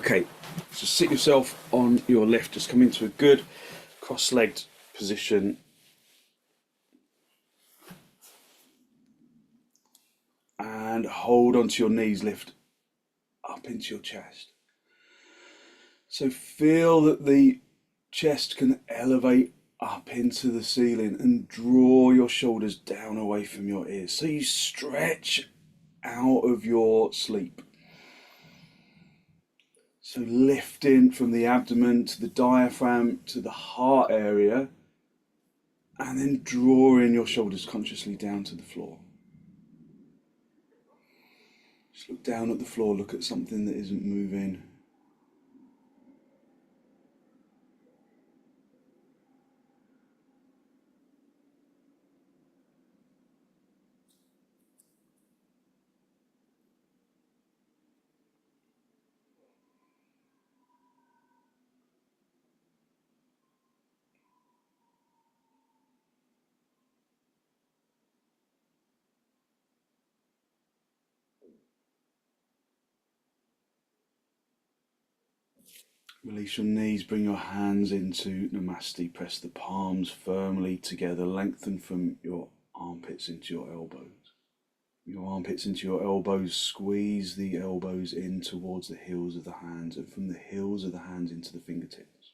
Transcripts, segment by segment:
Okay, so sit yourself on your left. Just come into a good cross-legged position. And hold onto your knees, lift up into your chest. So feel that the chest can elevate up into the ceiling and draw your shoulders down away from your ears. So you stretch out of your sleep. So lifting from the abdomen to the diaphragm to the heart area, and then drawing your shoulders consciously down to the floor. Just look down at the floor, look at something that isn't moving. Release your knees, bring your hands into Namaste, press the palms firmly together, lengthen from your armpits into your elbows. Your armpits into your elbows, squeeze the elbows in towards the heels of the hands, and from the heels of the hands into the fingertips.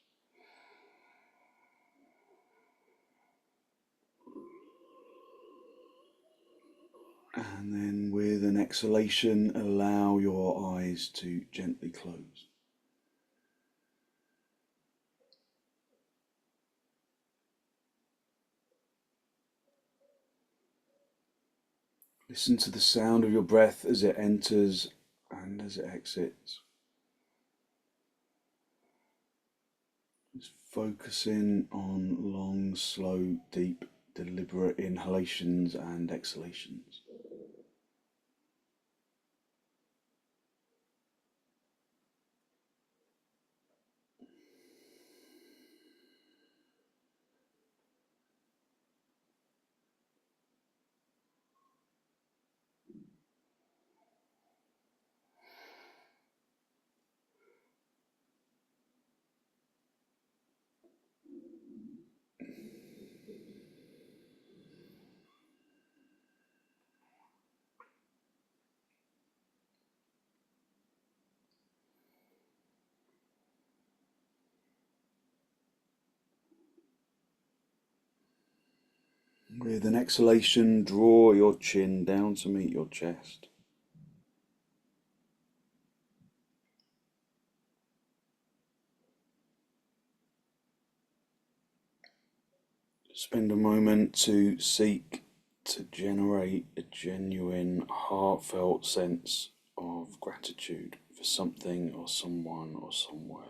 And then with an exhalation, allow your eyes to gently close. Listen to the sound of your breath as it enters and as it exits. Just focusing on long, slow, deep, deliberate inhalations and exhalations. With an exhalation, draw your chin down to meet your chest. Spend a moment to seek to generate a genuine, heartfelt sense of gratitude for something or someone or somewhere.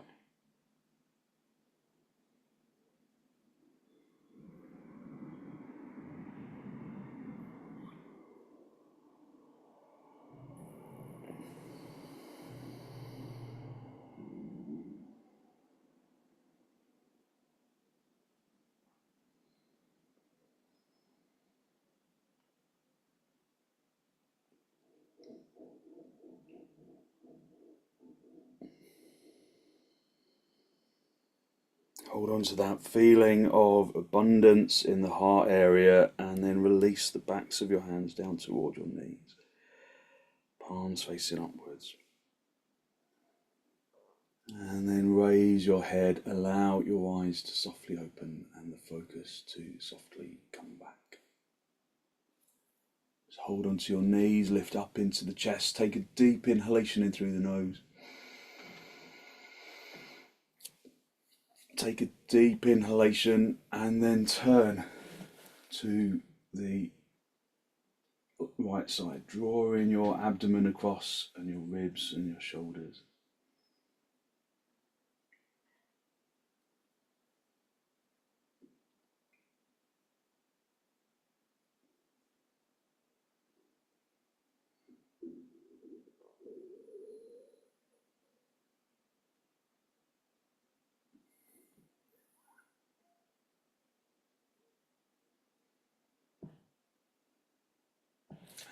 Hold on to that feeling of abundance in the heart area, and then release the backs of your hands down toward your knees, palms facing upwards. And then raise your head, allow your eyes to softly open and the focus to softly come back. Just hold on to your knees, lift up into the chest, take a deep inhalation in through the nose. Take a deep inhalation and then turn to the right side, drawing your abdomen across and your ribs and your shoulders.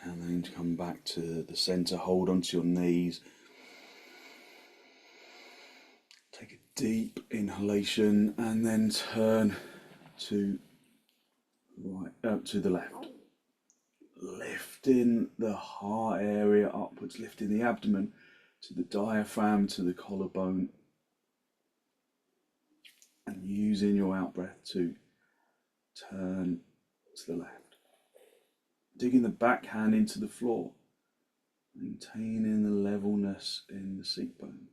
And then come back to the center, hold onto your knees. deep inhalation and then turn to the left. Lifting the heart area upwards, lifting the abdomen to the diaphragm, to the collarbone, and using your out breath to turn to the left. Digging the back hand into the floor, maintaining the levelness in the seat bones.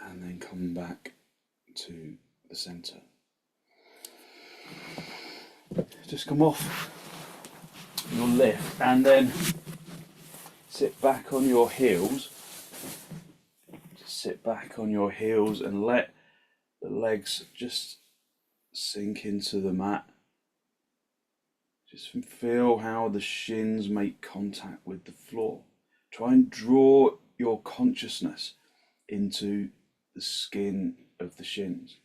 And then come back to the centre. Just come off your lift and then sit back on your heels. Just sit back on your heels and let the legs just sink into the mat. Just feel how the shins make contact with the floor. Try and draw your consciousness into the skin of the shins.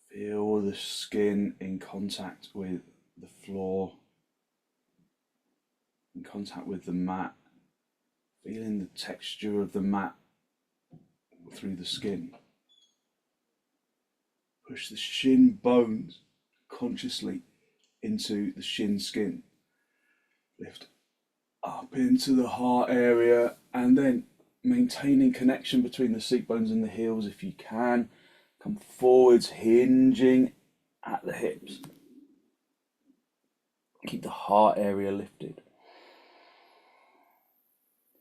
Feel the skin in contact with the floor, in contact with the mat, feeling the texture of the mat through the skin. Push the shin bones consciously into the shin skin. Lift up into the heart area and then maintaining connection between the seat bones and the heels if you can. Come forwards, hinging at the hips. Keep the heart area lifted.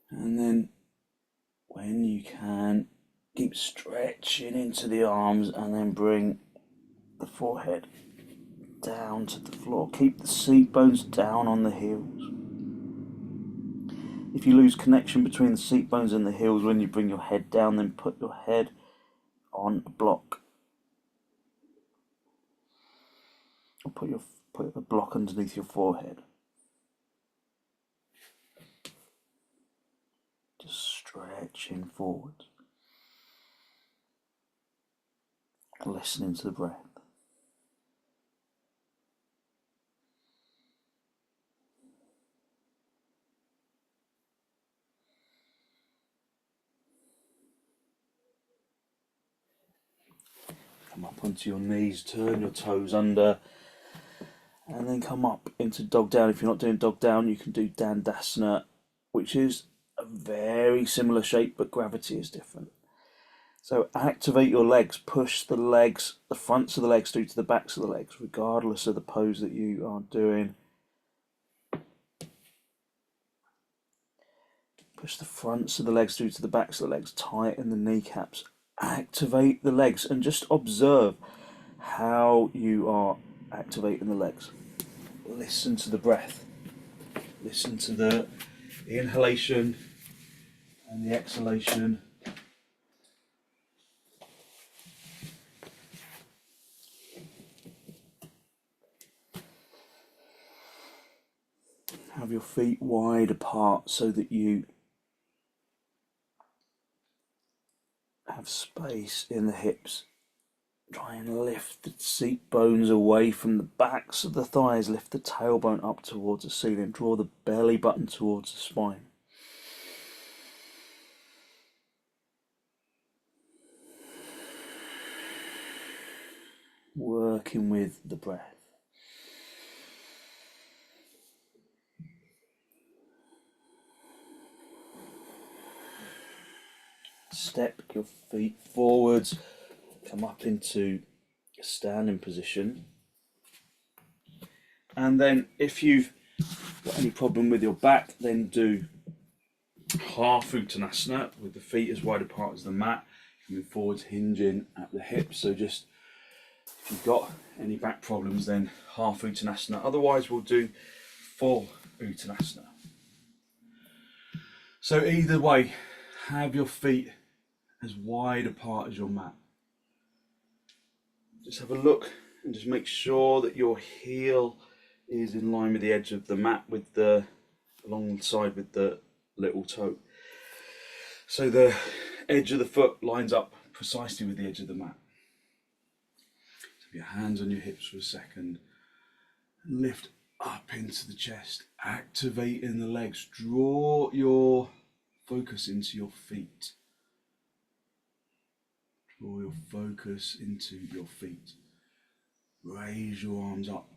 And then when you can, keep stretching into the arms and then bring the forehead down to the floor. Keep the seat bones down on the heels. If you lose connection between the seat bones and the heels when you bring your head down, then put your head on a block. Or put a block underneath your forehead. Just stretching forward. Listening to the breath. Come up onto your knees, turn your toes under, and then come up into dog down. If you're not doing dog down, you can do bandhasana, which is a very similar shape, but gravity is different. So activate your legs, push the legs, the fronts of the legs through to the backs of the legs, regardless of the pose that you are doing. Push the fronts of the legs through to the backs of the legs, tighten the kneecaps. Activate the legs and just observe how you are activating the legs. Listen to the breath. Listen to the inhalation and the exhalation. Have your feet wide apart so that you have space in the hips. Try and lift the seat bones away from the backs of the thighs. Lift the tailbone up towards the ceiling. Draw the belly button towards the spine. Working with the breath. Step your feet forwards, come up into a standing position. And then if you've got any problem with your back, then do half uttanasana with the feet as wide apart as the mat, coming forwards, hinging at the hips. So just, if you've got any back problems, then half uttanasana. Otherwise, we'll do full uttanasana. So either way, have your feet as wide apart as your mat. Just have a look and just make sure that your heel is in line with the edge of the mat, with the alongside with the little toe. So the edge of the foot lines up precisely with the edge of the mat. So your hands on your hips for a second. Lift up into the chest, activating the legs. Draw your focus into your feet. Draw your focus into your feet. Raise your arms up.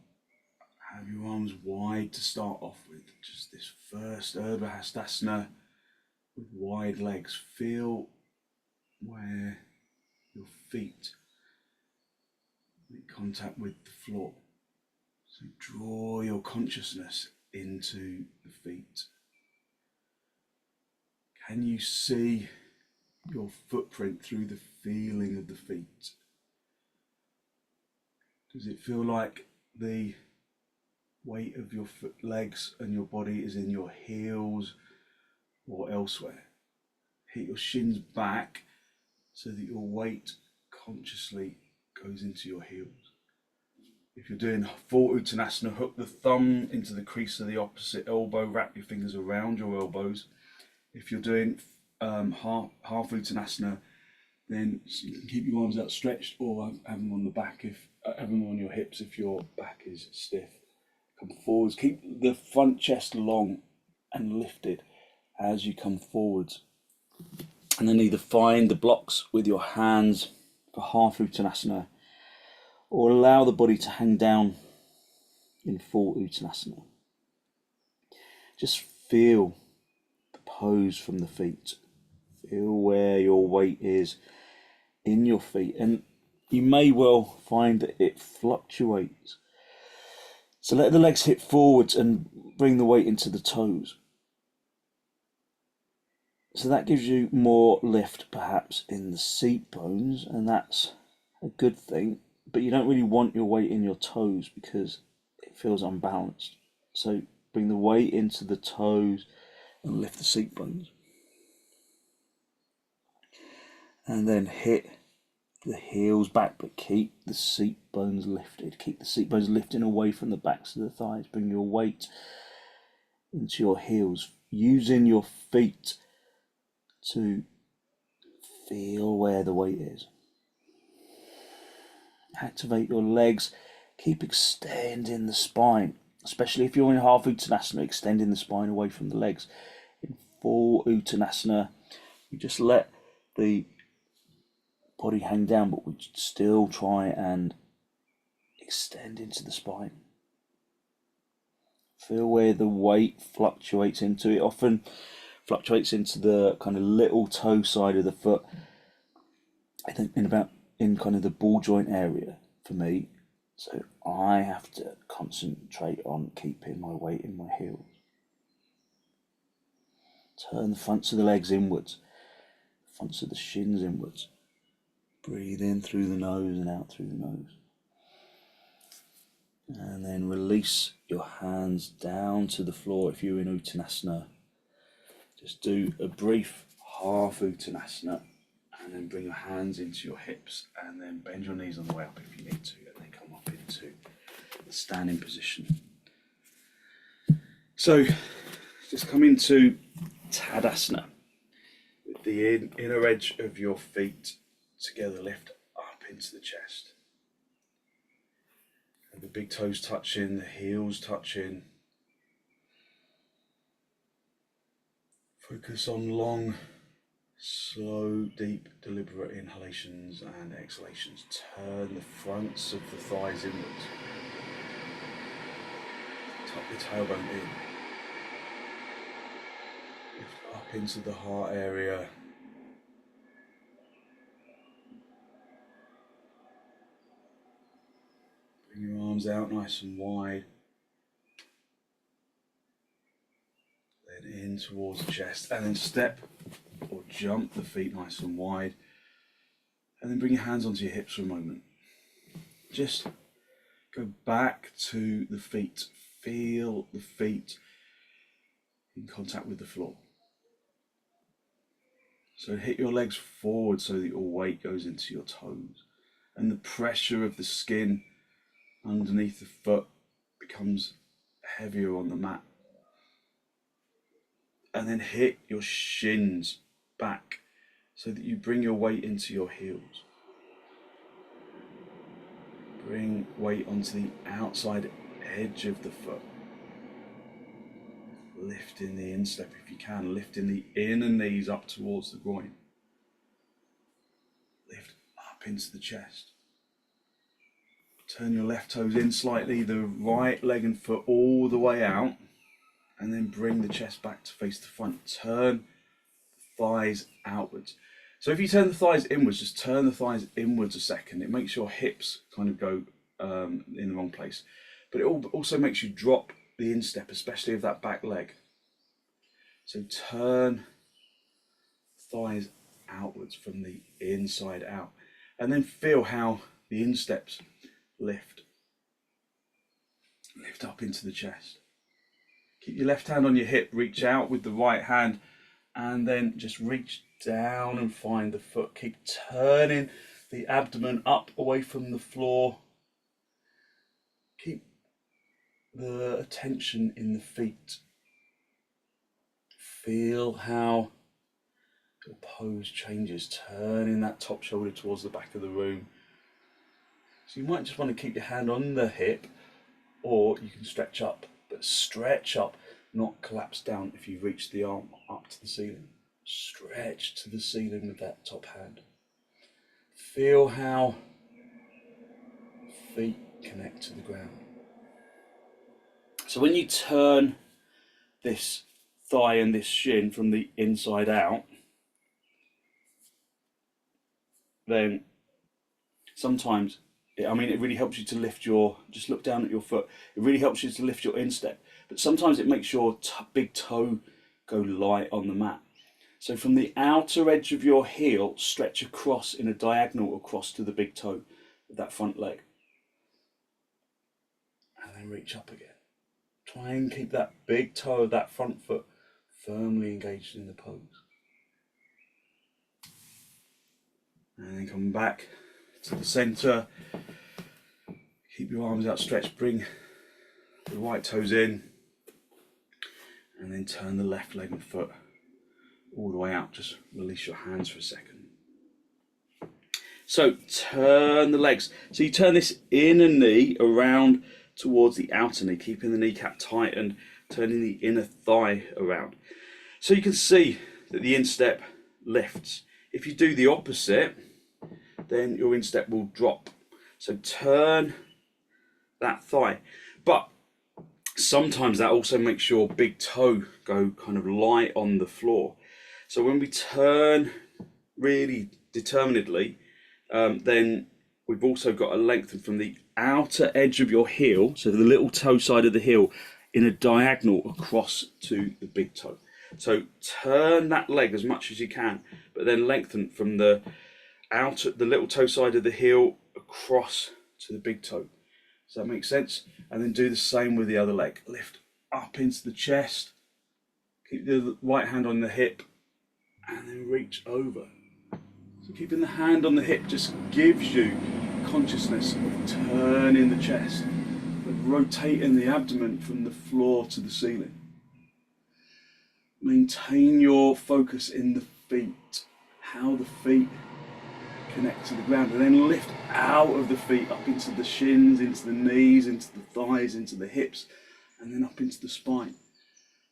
Have your arms wide to start off with. Just this first Virabhadrasana with wide legs. Feel where your feet make contact with the floor. So draw your consciousness into the feet. Can you see your footprint through the feeling of the feet? Does it feel like the weight of your legs and your body is in your heels or elsewhere? Hit your shins back so that your weight consciously goes into your heels. If you're doing full uttanasana, hook the thumb into the crease of the opposite elbow, wrap your fingers around your elbows. If you're doing half uttanasana, then you can keep your arms outstretched or have them on the back, have them on your hips if your back is stiff. Come forwards, keep the front chest long and lifted as you come forwards. And then either find the blocks with your hands for half uttanasana, or allow the body to hang down in full uttanasana. Just feel the pose from the feet. Feel where your weight is in your feet, and you may well find that it fluctuates. So let the legs hip forwards and bring the weight into the toes. So that gives you more lift perhaps in the seat bones, and that's a good thing. But you don't really want your weight in your toes because it feels unbalanced. So bring the weight into the toes and lift the seat bones. And then hit the heels back, but keep the seat bones lifted. Keep the seat bones lifting away from the backs of the thighs. Bring your weight into your heels, using your feet to feel where the weight is. Activate your legs. Keep extending the spine, especially if you're in half uttanasana, extending the spine away from the legs. In full uttanasana, you just let the body hang down, but we still try and extend into the spine. Feel where the weight fluctuates into. It often fluctuates into the kind of little toe side of the foot. I think in kind of the ball joint area for me. So I have to concentrate on keeping my weight in my heels. Turn the fronts of the legs inwards, fronts of the shins inwards. Breathe in through the nose and out through the nose. And then release your hands down to the floor if you're in uttanasana. Just do a brief half uttanasana and then bring your hands into your hips and then bend your knees on the way up if you need to, and then come up into the standing position. So just come into Tadasana with the inner edge of your feet together, lift up into the chest. And the big toes touching, the heels touching. Focus on long, slow, deep, deliberate inhalations and exhalations. Turn the fronts of the thighs inwards. Tuck the tailbone in. Lift up into the heart area. Bring your arms out nice and wide. Then in towards the chest, and then step or jump the feet nice and wide. And then bring your hands onto your hips for a moment. Just go back to the feet. Feel the feet in contact with the floor. So hit your legs forward so that your weight goes into your toes. And the pressure of the skin underneath the foot becomes heavier on the mat. And then hit your shins back so that you bring your weight into your heels. Bring weight onto the outside edge of the foot. Lifting the instep if you can, lifting the inner knees up towards the groin. Lift up into the chest. Turn your left toes in slightly, the right leg and foot all the way out, and then bring the chest back to face the front. Turn the thighs outwards. So if you turn the thighs inwards, just turn the thighs inwards a second. It makes your hips kind of go in the wrong place. But it also makes you drop the instep, especially of that back leg. So turn thighs outwards from the inside out. And then feel how the insteps lift. Lift up into the chest. Keep your left hand on your hip, reach out with the right hand, and then just reach down and find the foot. Keep turning the abdomen up away from the floor. Keep the attention in the feet. Feel how your pose changes, turning that top shoulder towards the back of the room. So you might just want to keep your hand on the hip, or you can stretch up, but stretch up, not collapse down if you reach the arm up to the ceiling. Stretch to the ceiling with that top hand. Feel how feet connect to the ground. So when you turn this thigh and this shin from the inside out, then sometimes, it really helps you to lift just look down at your foot. It really helps you to lift your instep. But sometimes it makes your big toe go light on the mat. So from the outer edge of your heel, stretch across in a diagonal across to the big toe with that front leg. And then reach up again. Try and keep that big toe of that front foot firmly engaged in the pose. And then come back to the center. Keep your arms outstretched, bring the right toes in, and then turn the left leg and foot all the way out. Just release your hands for a second. So turn the legs. So you turn this inner knee around towards the outer knee, keeping the kneecap tight and turning the inner thigh around. So you can see that the instep lifts. If you do the opposite, then your instep will drop. So turn that thigh. But sometimes that also makes your big toe go kind of light on the floor. So when we turn really determinedly, then we've also got to lengthen from the outer edge of your heel, so the little toe side of the heel, in a diagonal across to the big toe. So turn that leg as much as you can, but then lengthen from the little toe side of the heel across to the big toe. Does that make sense? And then do the same with the other leg. Lift up into the chest, keep the right hand on the hip, and then reach over. So keeping the hand on the hip just gives you consciousness of turning the chest, of rotating the abdomen from the floor to the ceiling. Maintain your focus in the feet, how the feet connect to the ground, and then lift out of the feet up into the shins, into the knees, into the thighs, into the hips, and then up into the spine.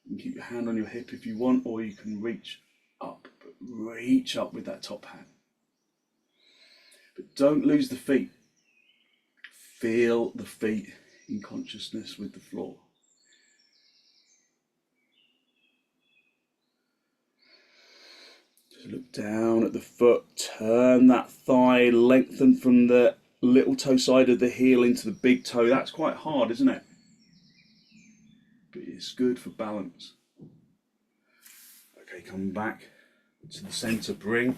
You can keep your hand on your hip if you want, or you can reach up, but reach up with that top hand. But don't lose the feet. Feel the feet in consciousness with the floor. Just look down at the foot, turn that thigh, lengthen from the little toe side of the heel into the big toe. That's quite hard, isn't it? But it's good for balance. Okay, come back to the center, bring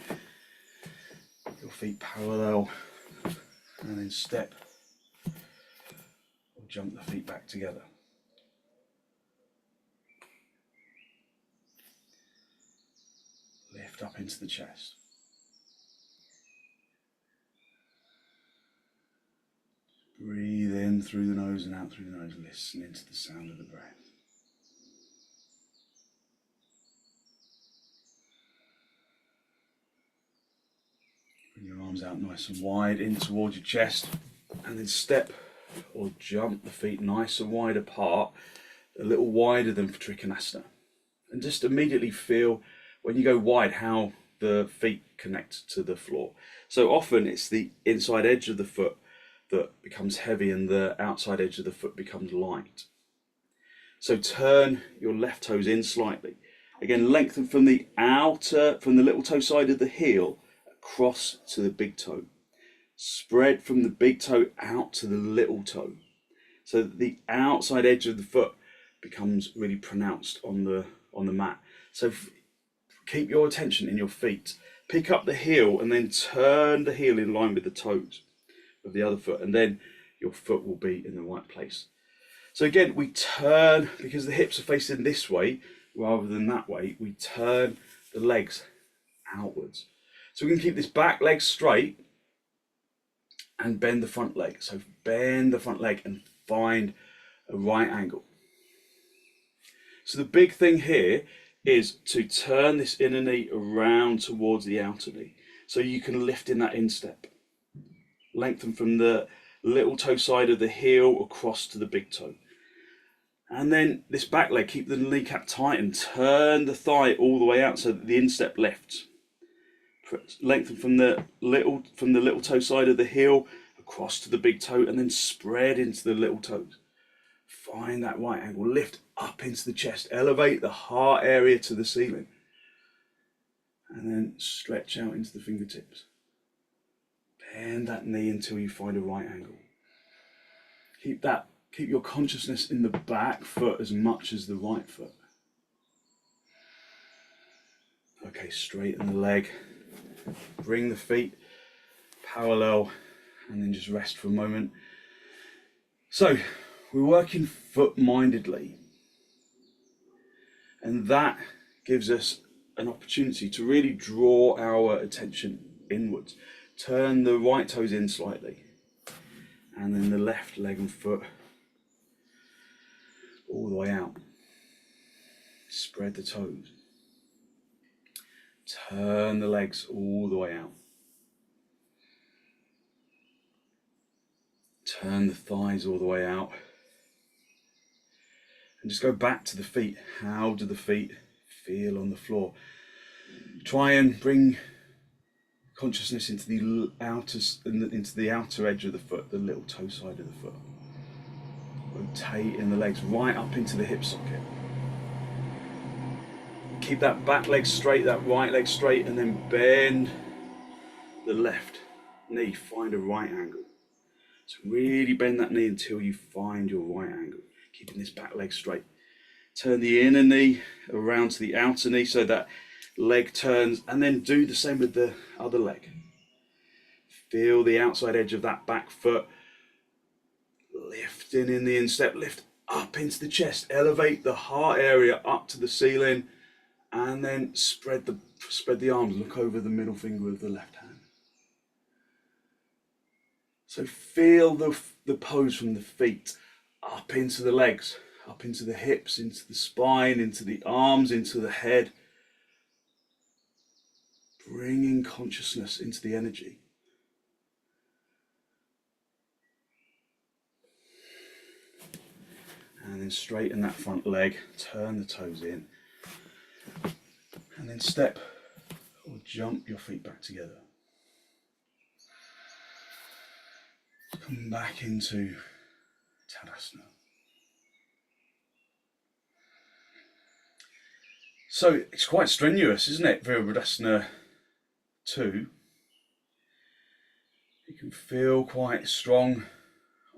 your feet parallel, and then step or jump the feet back together. Lift up into the chest. Breathe in through the nose and out through the nose, listening to the sound of the breath. Bring your arms out nice and wide in towards your chest, and then step or jump the feet nice and wide apart, a little wider than for trikonasana. And just immediately feel, when you go wide, how the feet connect to the floor. So often it's the inside edge of the foot that becomes heavy and the outside edge of the foot becomes light. So turn your left toes in slightly. Again, lengthen from the little toe side of the heel across to the big toe. Spread from the big toe out to the little toe, so that the outside edge of the foot becomes really pronounced on the mat. So keep your attention in your feet. Pick up the heel and then turn the heel in line with the toes of the other foot, and then your foot will be in the right place. So again, we turn, because the hips are facing this way rather than that way, we turn the legs outwards. So we can keep this back leg straight and bend the front leg. So bend the front leg and find a right angle. So the big thing here is to turn this inner knee around towards the outer knee, so you can lift in that instep. Lengthen from the little toe side of the heel across to the big toe. And then this back leg, keep the kneecap tight and turn the thigh all the way out so that the instep lifts. Lengthen from the little toe side of the heel across to the big toe, and then spread into the little toes. Find that right angle, lift up into the chest, elevate the heart area to the ceiling, and then stretch out into the fingertips. Bend that knee until you find a right angle. Keep your consciousness in the back foot as much as the right foot. Okay, straighten the leg, bring the feet parallel, and then just rest for a moment. So we're working foot-mindedly, and that gives us an opportunity to really draw our attention inwards. Turn the right toes in slightly, and then the left leg and foot all the way out. Spread the toes. Turn the legs all the way out. Turn the thighs all the way out. And just go back to the feet. How do the feet feel on the floor? Try and bring consciousness into the outer edge of the foot, the little toe side of the foot. Rotating the legs right up into the hip socket. Keep that back leg straight, that right leg straight, and then bend the left knee. Find a right angle. So really bend that knee until you find your right angle. Keeping this back leg straight. Turn the inner knee around to the outer knee so that leg turns, and then do the same with the other leg. Feel the outside edge of that back foot. Lifting in the instep, lift up into the chest, elevate the heart area up to the ceiling, and then spread the arms, look over the middle finger of the left hand. So feel the pose from the feet up into the legs, up into the hips, into the spine, into the arms, into the head. Bringing consciousness into the energy. And then straighten that front leg, turn the toes in, and then step or jump your feet back together. Come back into Tadasana. So it's quite strenuous, isn't it? Virabhadrasana II. You can feel quite strong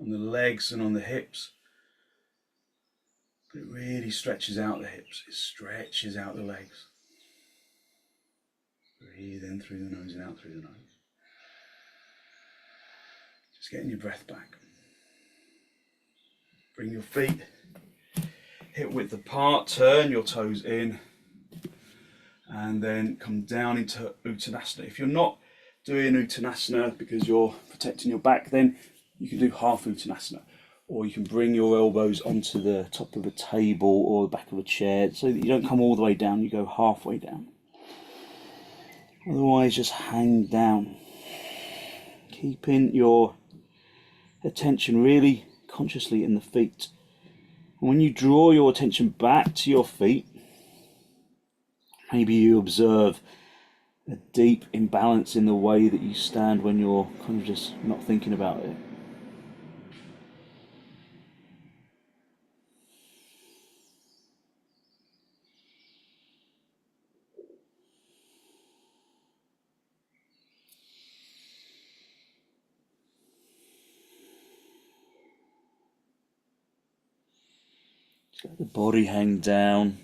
on the legs and on the hips. But it really stretches out the hips, it stretches out the legs. Breathe in through the nose and out through the nose. Just getting your breath back. Bring your feet hip width apart, turn your toes in, and then come down into uttanasana. If you're not doing uttanasana because you're protecting your back, then you can do half uttanasana. Or you can bring your elbows onto the top of a table or the back of a chair so that you don't come all the way down, you go halfway down. Otherwise, just hang down. Keeping your attention really consciously in the feet. And when you draw your attention back to your feet, maybe you observe a deep imbalance in the way that you stand when you're kind of just not thinking about it. Just let the body hang down.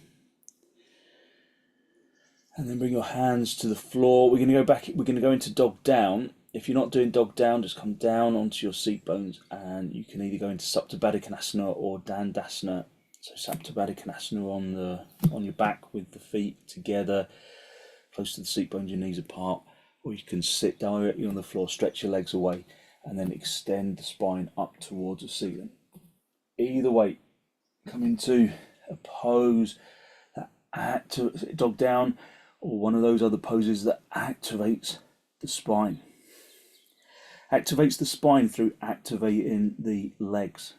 And then bring your hands to the floor. We're going to go into dog down. If you're not doing dog down, just come down onto your seat bones, and you can either go into setubandha or bandhas. So setubandha on your back with the feet together, close to the seat bones, your knees apart, or you can sit directly on the floor, stretch your legs away, and then extend the spine up towards the ceiling. Either way, come into a pose that dog down, or one of those other poses that activates the spine. Activates the spine through activating the legs.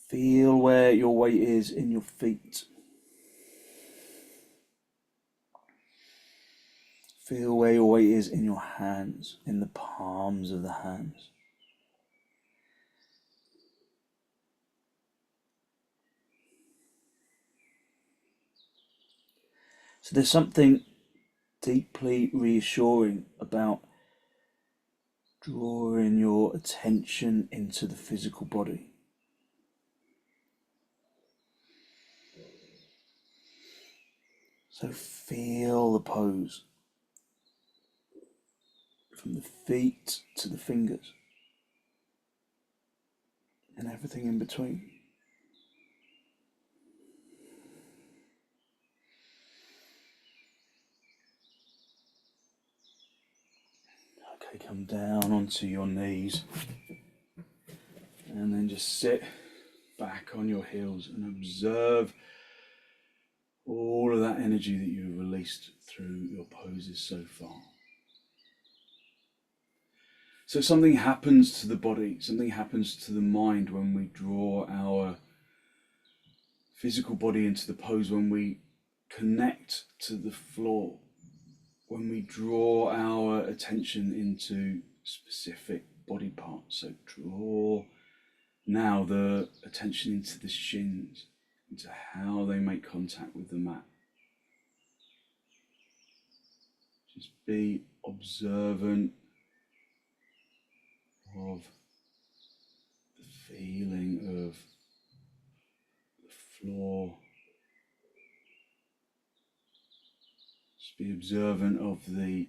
Feel where your weight is in your feet. Feel where your weight is in your hands, in the palms of the hands. So there's something deeply reassuring about drawing your attention into the physical body. So feel the pose from the feet to the fingers and everything in between. Okay, come down onto your knees and then just sit back on your heels and observe all of that energy that you've released through your poses so far. So something happens to the body, something happens to the mind when we draw our physical body into the pose, when we connect to the floor, when we draw our attention into specific body parts. So draw now the attention into the shins, into how they make contact with the mat. Just be observant of the feeling of the floor. Just be observant of the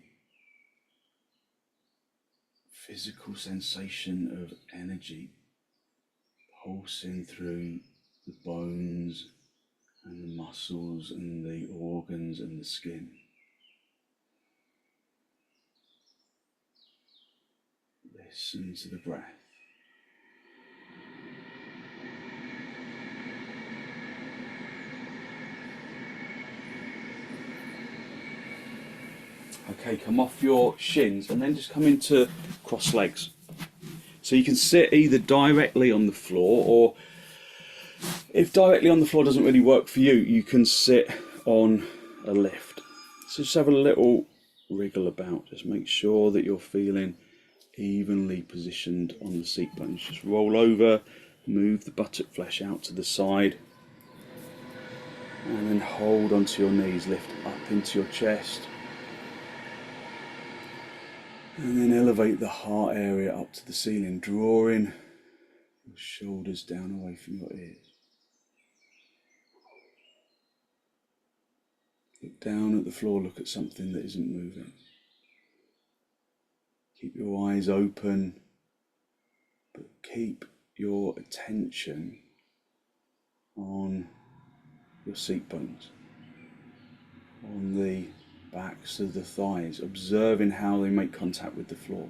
physical sensation of energy pulsing through the bones and the muscles and the organs and the skin. Listen to the breath. Okay, come off your shins and then just come into cross legs. So you can sit either directly on the floor, or if directly on the floor doesn't really work for you, you can sit on a lift. So just have a little wriggle about. Just make sure that you're feeling evenly positioned on the seat bones. Just roll over, move the buttock flesh out to the side, and then hold onto your knees, lift up into your chest, and then elevate the heart area up to the ceiling, drawing your shoulders down away from your ears. Look down at the floor, look at something that isn't moving. Keep your eyes open, but keep your attention on your seat bones, on the backs of the thighs, observing how they make contact with the floor.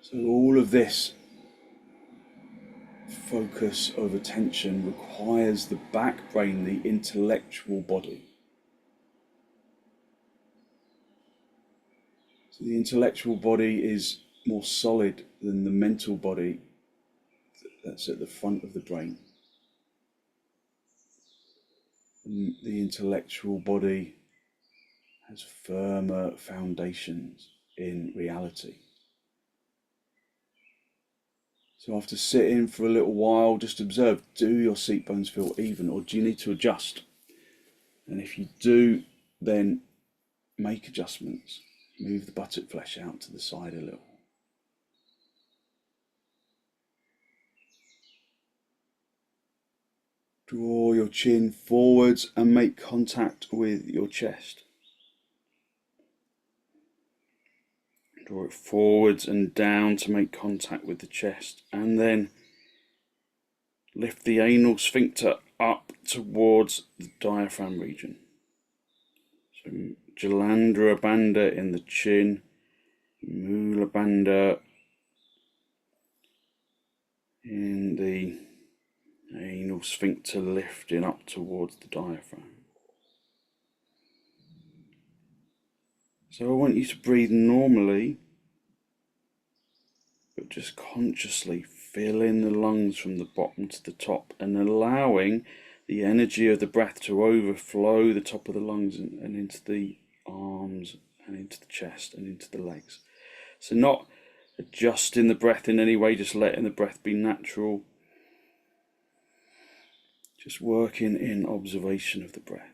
So all of this focus of attention requires the back brain, the intellectual body, So the intellectual body is more solid than the mental body that's at the front of the brain. And the intellectual body has firmer foundations in reality. So after sitting for a little while, just observe, do your seat bones feel even, or do you need to adjust? And if you do, then make adjustments. Move the buttock flesh out to the side a little. Draw your chin forwards and make contact with your chest. Draw it forwards and down to make contact with the chest, and then lift the anal sphincter up towards the diaphragm region. So Jalandhara bandha in the chin, Mula bandha in the anal sphincter, lifting up towards the diaphragm. So I want you to breathe normally, but just consciously filling the lungs from the bottom to the top and allowing the energy of the breath to overflow the top of the lungs and into the arms and into the chest and into the legs. So not adjusting the breath in any way, just letting the breath be natural. Just working in observation of the breath.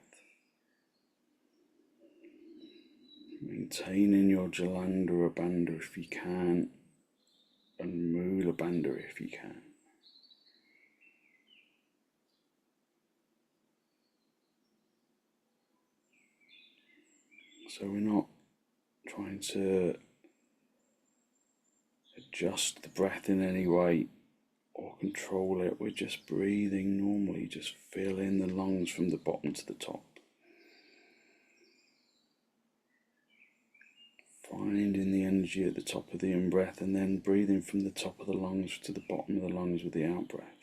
Maintaining your Jalandhara bandha if you can, and Mula bandha if you can. So we're not trying to adjust the breath in any way or control it. We're just breathing normally, just filling the lungs from the bottom to the top. Finding the energy at the top of the in-breath and then breathing from the top of the lungs to the bottom of the lungs with the out-breath.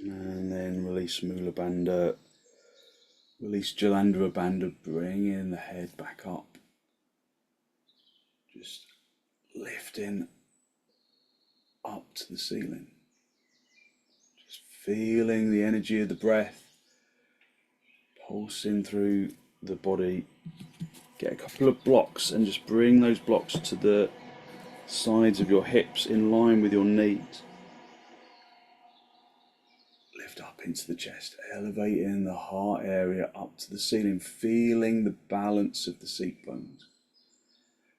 And then release Mula bandha, release Jalandhara bandha, bringing the head back up. Just lifting up to the ceiling. Just feeling the energy of the breath pulsing through the body. Get a couple of blocks and just bring those blocks to the sides of your hips in line with your knees. Lift up into the chest, elevating the heart area up to the ceiling, feeling the balance of the seat bones.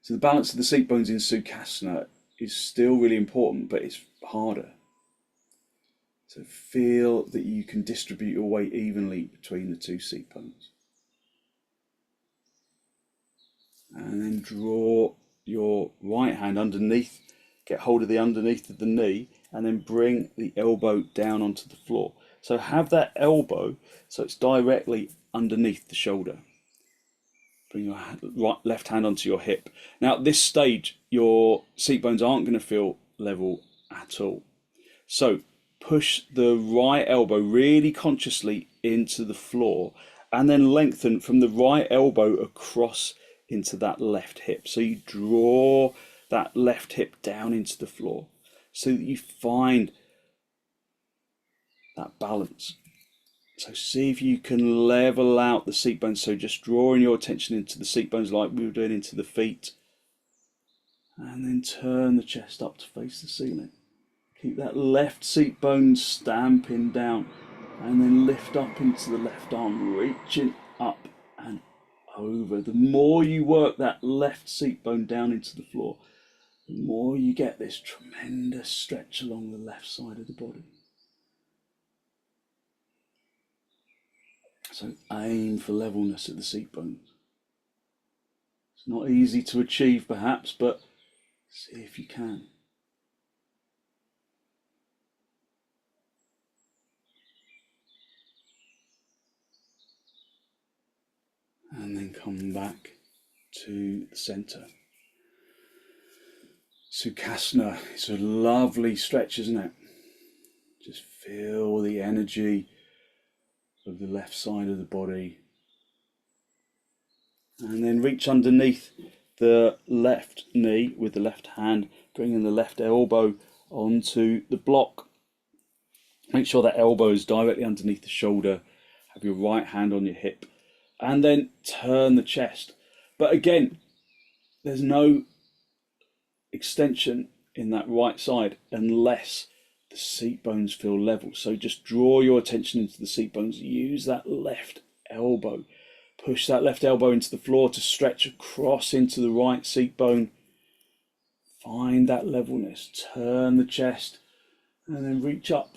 So the balance of the seat bones in sukhasana is still really important, but it's harder. So feel that you can distribute your weight evenly between the two seat bones. And then draw your right hand underneath, get hold of the underneath of the knee, and then bring the elbow down onto the floor. So have that elbow so it's directly underneath the shoulder. Bring your left hand onto your hip. Now at this stage, your seat bones aren't going to feel level at all. So push the right elbow really consciously into the floor and then lengthen from the right elbow across into that left hip. So you draw that left hip down into the floor so that you find that balance. So see if you can level out the seat bones. So just drawing your attention into the seat bones like we were doing into the feet. And then turn the chest up to face the ceiling. Keep that left seat bone stamping down, and then lift up into the left arm, reaching up and over. The more you work that left seat bone down into the floor, the more you get this tremendous stretch along the left side of the body. So aim for levelness at the seat bones. It's not easy to achieve perhaps, but see if you can. And then come back to the center. Sukhasana is a lovely stretch, isn't it? Just feel the energy of the left side of the body. And then reach underneath the left knee with the left hand, bringing the left elbow onto the block. Make sure that elbow is directly underneath the shoulder. Have your right hand on your hip. And then turn the chest. But again, there's no extension in that right side unless the seat bones feel level. So just draw your attention into the seat bones. Use that left elbow. Push that left elbow into the floor to stretch across into the right seat bone. Find that levelness. Turn the chest and then reach up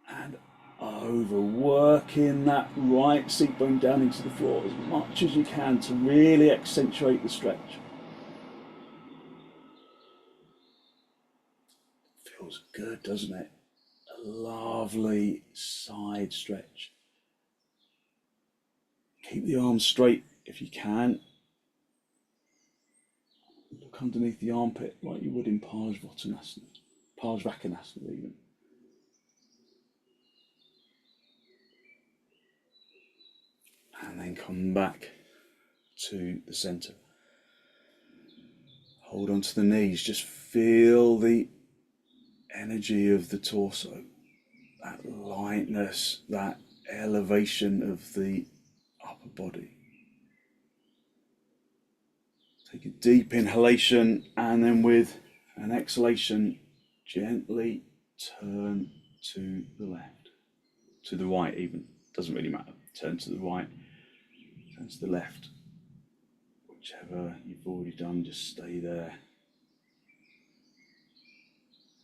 and over, working that right seat bone down into the floor as much as you can to really accentuate the stretch. Feels good, doesn't it? A lovely side stretch. Keep the arms straight if you can. Look underneath the armpit like you would in parsva even. And then come back to the center. Hold on to the knees. Just feel the energy of the torso. That lightness, that elevation of the upper body. Take a deep inhalation and then with an exhalation, gently turn to the left. To the right even. Doesn't really matter. Turn to the right. Turn to the left. Whichever you've already done, just stay there.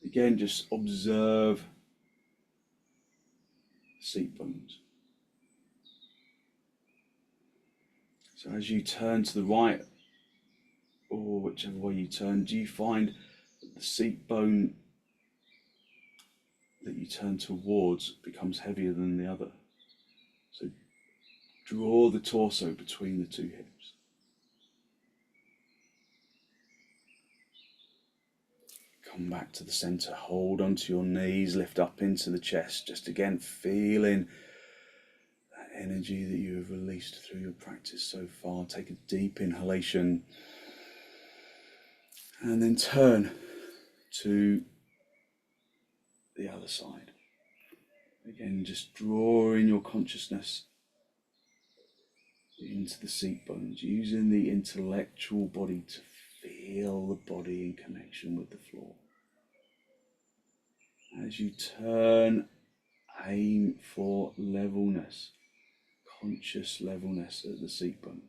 Again, just observe the seat bones. So as you turn to the right, or whichever way you turn, do you find that the seat bone that you turn towards becomes heavier than the other? So draw the torso between the two hips. Come back to the center, hold onto your knees, lift up into the chest, just again feeling that energy that you have released through your practice so far. Take a deep inhalation and then turn to the other side. Again, just drawing your consciousness into the seat bones, using the intellectual body to feel the body in connection with the floor. As you turn, aim for levelness, conscious levelness at the seat bones.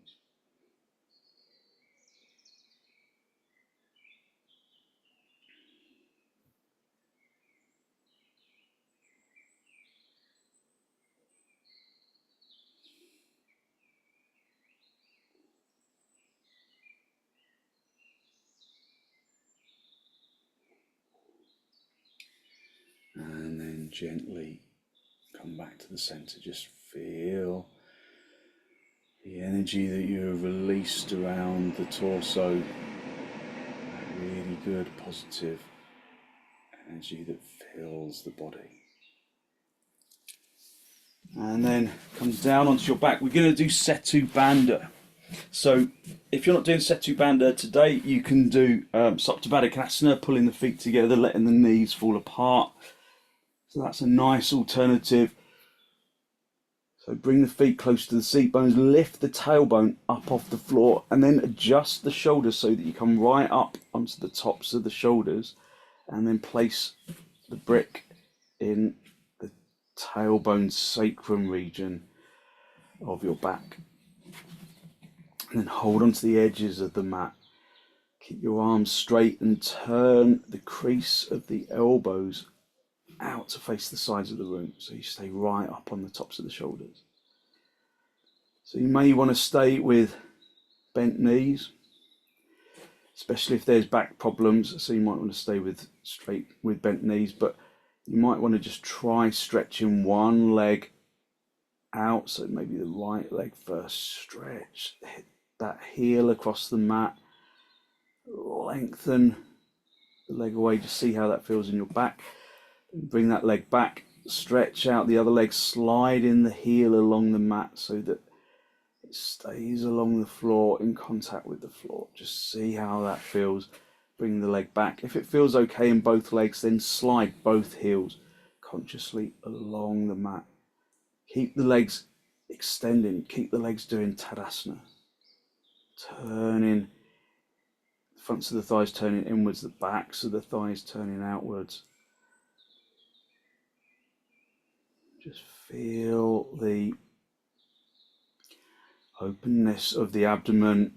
And then gently come back to the center. Just feel the energy that you have released around the torso. That really good, positive energy that fills the body. And then comes down onto your back. We're going to do setubandha. So if you're not doing setubandha today, you can do setubandha, pulling the feet together, letting the knees fall apart. So that's a nice alternative. So bring the feet close to the seat bones, lift the tailbone up off the floor, and then adjust the shoulders so that you come right up onto the tops of the shoulders, and then place the brick in the tailbone sacrum region of your back. And then hold onto the edges of the mat. Keep your arms straight and turn the crease of the elbows out to face the sides of the room, so you stay right up on the tops of the shoulders. So you may want to stay with bent knees, especially if there's back problems, so you might want to stay with bent knees, but you might want to just try stretching one leg out, so maybe the right leg first. Stretch, hit that heel across the mat, lengthen the leg away, just see how that feels in your back. Bring that leg back, stretch out the other leg, slide in the heel along the mat so that it stays along the floor in contact with the floor. Just see how that feels. Bring the leg back. If it feels okay in both legs, then slide both heels consciously along the mat. Keep the legs extending, keep the legs doing Tadasana. Turning, the fronts of the thighs turning inwards, the backs of the thighs turning outwards. Just feel the openness of the abdomen,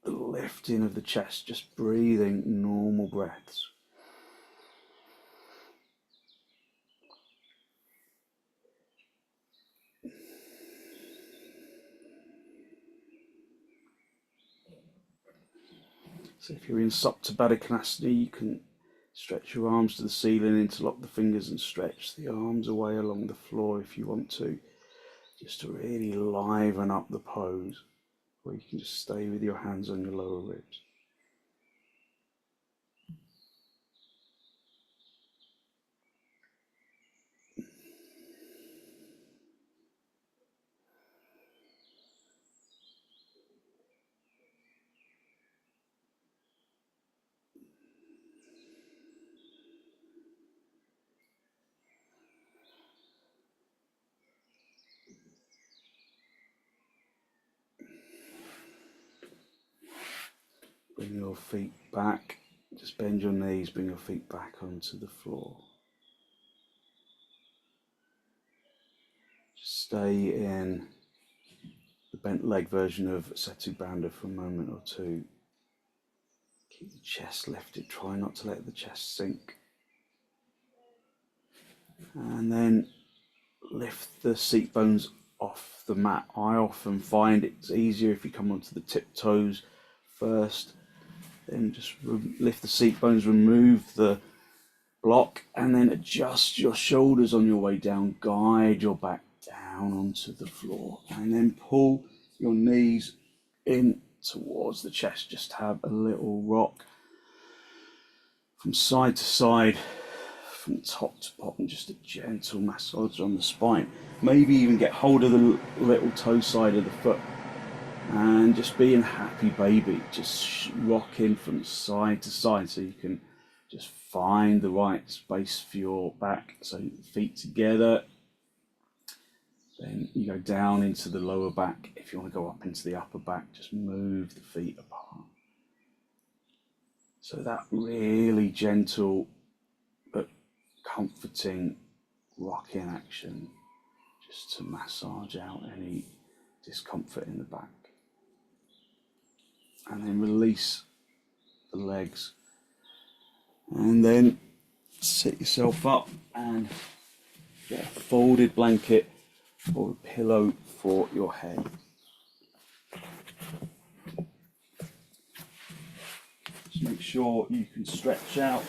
the lifting of the chest, just breathing normal breaths. So if you're in setubandha, you can stretch your arms to the ceiling, interlock the fingers and stretch the arms away along the floor if you want to, just to really liven up the pose, or you can just stay with your hands on your lower ribs. Bring your feet back, just bend your knees, bring your feet back onto the floor. Just stay in the bent leg version of setubandha for a moment or two. Keep the chest lifted, try not to let the chest sink. And then lift the seat bones off the mat. I often find it's easier if you come onto the tiptoes first, then just lift the seat bones, remove the block, and then adjust your shoulders on your way down. Guide your back down onto the floor, and then pull your knees in towards the chest. Just have a little rock from side to side, from top to bottom, just a gentle massage on the spine. Maybe even get hold of the little toe side of the foot and just being happy baby, just rocking from side to side so you can just find the right space for your back. So feet together, then you go down into the lower back. If you want to go up into the upper back, just move the feet apart. So that really gentle but comforting rocking action, just to massage out any discomfort in the back. And then release the legs, and then sit yourself up and get a folded blanket or a pillow for your head. Just make sure you can stretch out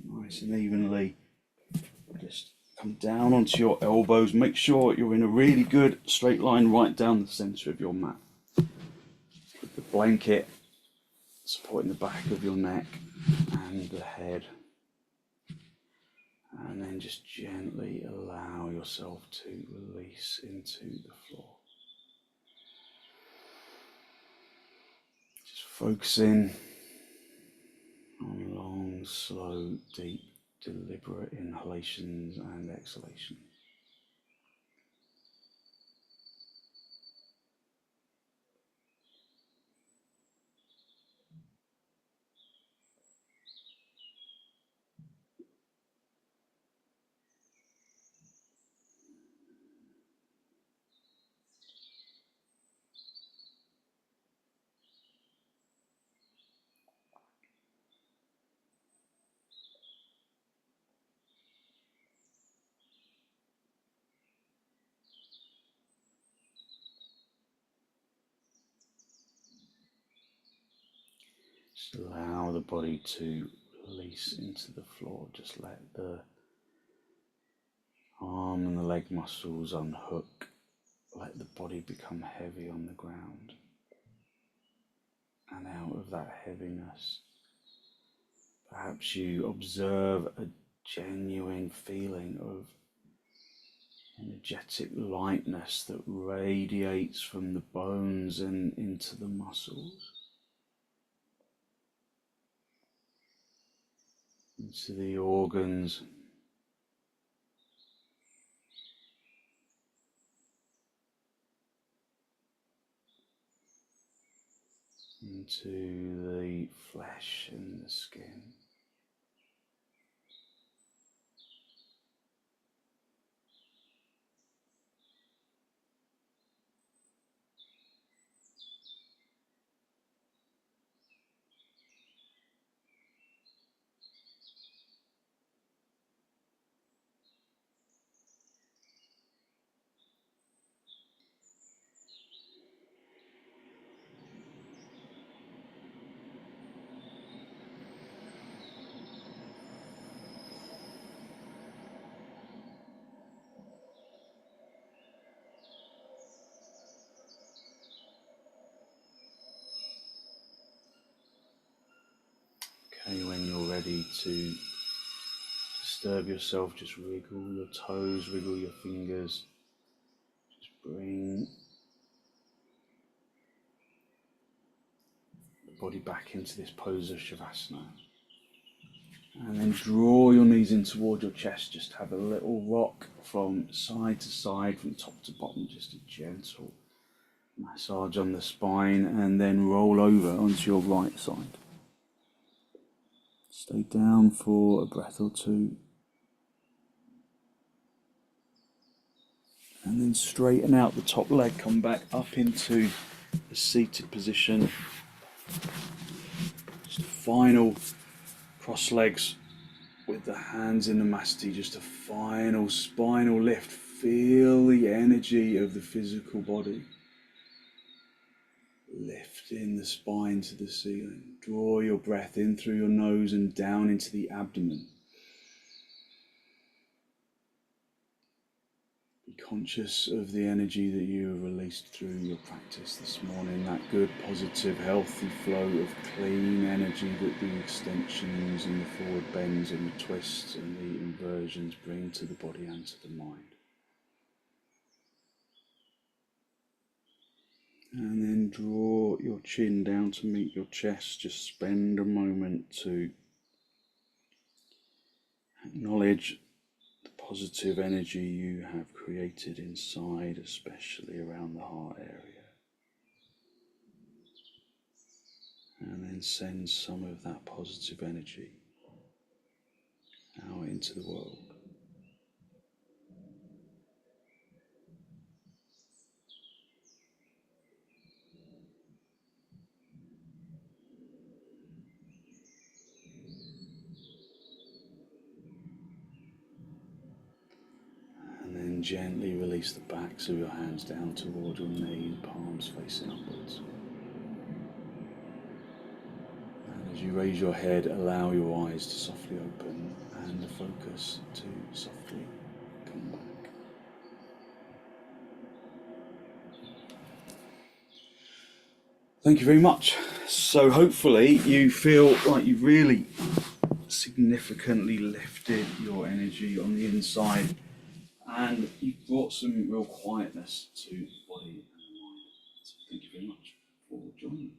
nice and evenly. Just come down onto your elbows. Make sure you're in a really good straight line right down the center of your mat. With the blanket supporting the back of your neck and the head. And then just gently allow yourself to release into the floor. Just focusing on long, slow, deep, deliberate inhalations and exhalations. Just allow the body to release into the floor. Just let the arm and the leg muscles unhook. Let the body become heavy on the ground. And out of that heaviness, perhaps you observe a genuine feeling of energetic lightness that radiates from the bones and into the muscles, into the organs, into the flesh and the skin. Okay, when you're ready to disturb yourself, just wriggle your toes, wriggle your fingers. Just bring the body back into this pose of shavasana. And then draw your knees in toward your chest. Just have a little rock from side to side, from top to bottom, just a gentle massage on the spine, and then roll over onto your right side. Stay down for a breath or two. And then straighten out the top leg, come back up into a seated position. Just a final cross legs with the hands in the masti, just a final spinal lift. Feel the energy of the physical body. Lifting the spine to the ceiling. Draw your breath in through your nose and down into the abdomen. Be conscious of the energy that you have released through your practice this morning, that good, positive, healthy flow of clean energy that the extensions and the forward bends and the twists and the inversions bring to the body and to the mind. And then draw your chin down to meet your chest. Just spend a moment to acknowledge the positive energy you have created inside, especially around the heart area. And then send some of that positive energy out into the world. And then gently release the backs of your hands down toward your knees, palms facing upwards. And as you raise your head, allow your eyes to softly open and the focus to softly come back. Thank you very much. So hopefully you feel like you've really significantly lifted your energy on the inside and you've brought some real quietness to the body and the mind. So thank you very much for joining.